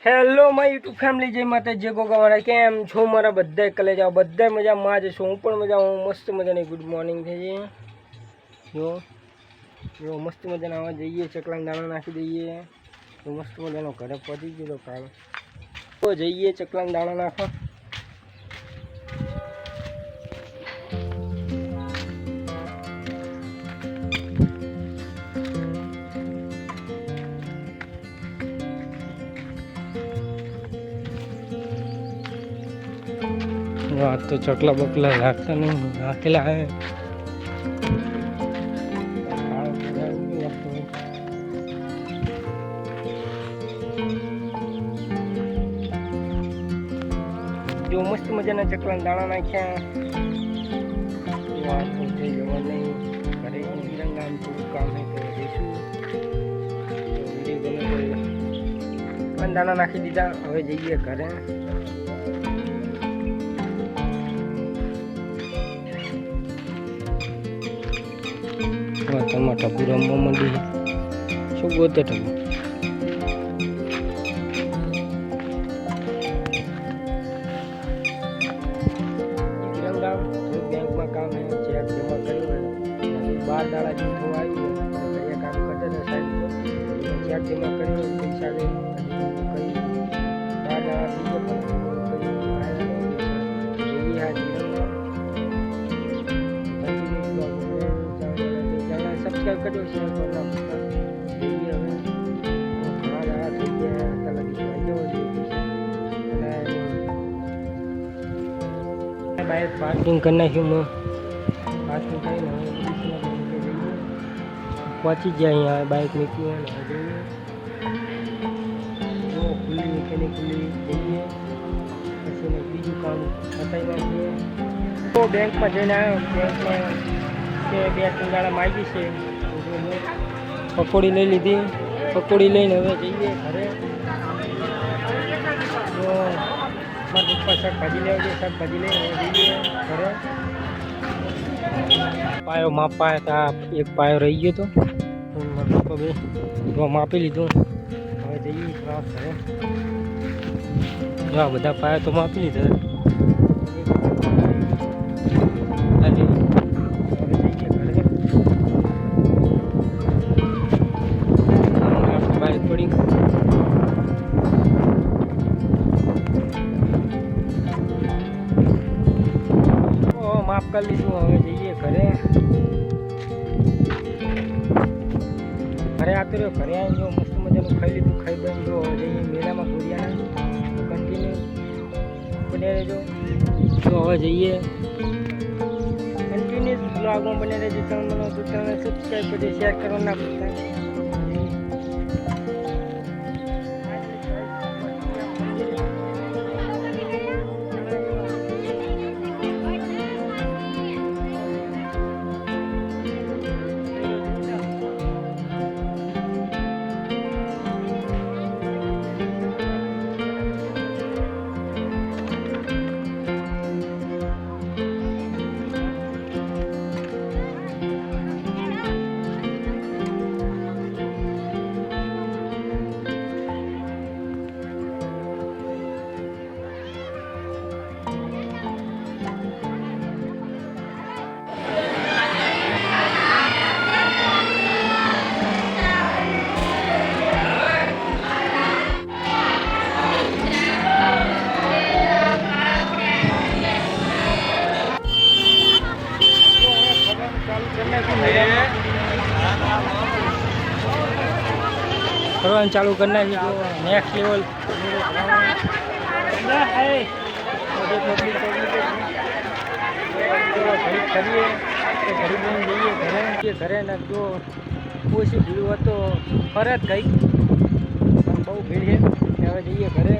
Hello my YouTube family, જય માતા જય ગોગા મારા. કેમ છો મારા બધા? કલે જાઓ બધા મજામાં જ છો, હું પણ મજામાં. મસ્ત મજાની ગુડ મોર્નિંગ થઈ જઈએ. જો મસ્ત મજાના આવા જઈએ, ચકલાને દાણા નાખી દઈએ તો મસ્ત મજાનો ઘરે પહોંચી ગયો કાલે. તો જઈએ ચકલાને દાણા નાખવા. आज तो चकला बकला लागता नहीं, अकेला है. जो मस्त मजाना चकला दाणा नाख्या नहीं घरे विरंगाम थोड़ू काम है तो जैसू दाणा नाखी दीधा. हवे जईए घरे. टमाटा पूरा मंडी शू गोते टमो बैंक में काम है, चेक जमा कर 12 दाड़ा जो आई काम करते थे साइड चेक जमा कर पैसा ले 12 दाड़ा सब्सक्राइब कर दो, शेयर करना बाइक पार्किंग करना ही मैं पार्किंग पहुँची जाए. यहाँ बाइक नीकली खुली मेकेनिक खुली जाइए पीछे बीजू काम बताई नाखिए. तो बैंक में जैसे आयो, बैंक में के 2-3 दाड़ा मांगी से पकोड़ी ले लीधी. पकोड़ी लईने हवे जईए घरे. तो मारा पप्पा शाकभाजी लेवा गया, शाकभाजी लईने जईए घरे. पायो मापा था, एक पायो रही गयो तो मारा पप्पा भी तो मापी लीधो. हवे जईए क्लास घरे. जो बधा पाया तो मापी लीधा. माफ कर लीधु. हमें जाइए घरे. घरे आते रहो. घरे आई जो मस्त मजा खाई लीधु. खाई बन जो जाइए मेला में घोड़िया तो कंटिन्यू बने रहो. तो हमें जाइए कंटिन्यू ब्लॉग में बने रहो. चैनल सब्सक्राइब कर दे, शेयर करो ना भूलता. करवाना चालू करना है जो नेक्स्ट लेवल घरे घरे ना जो ओછી ભીડ હોય તો ફરજ ગઈ. બહુ ભીડ છે હવે જઈએ ઘરે.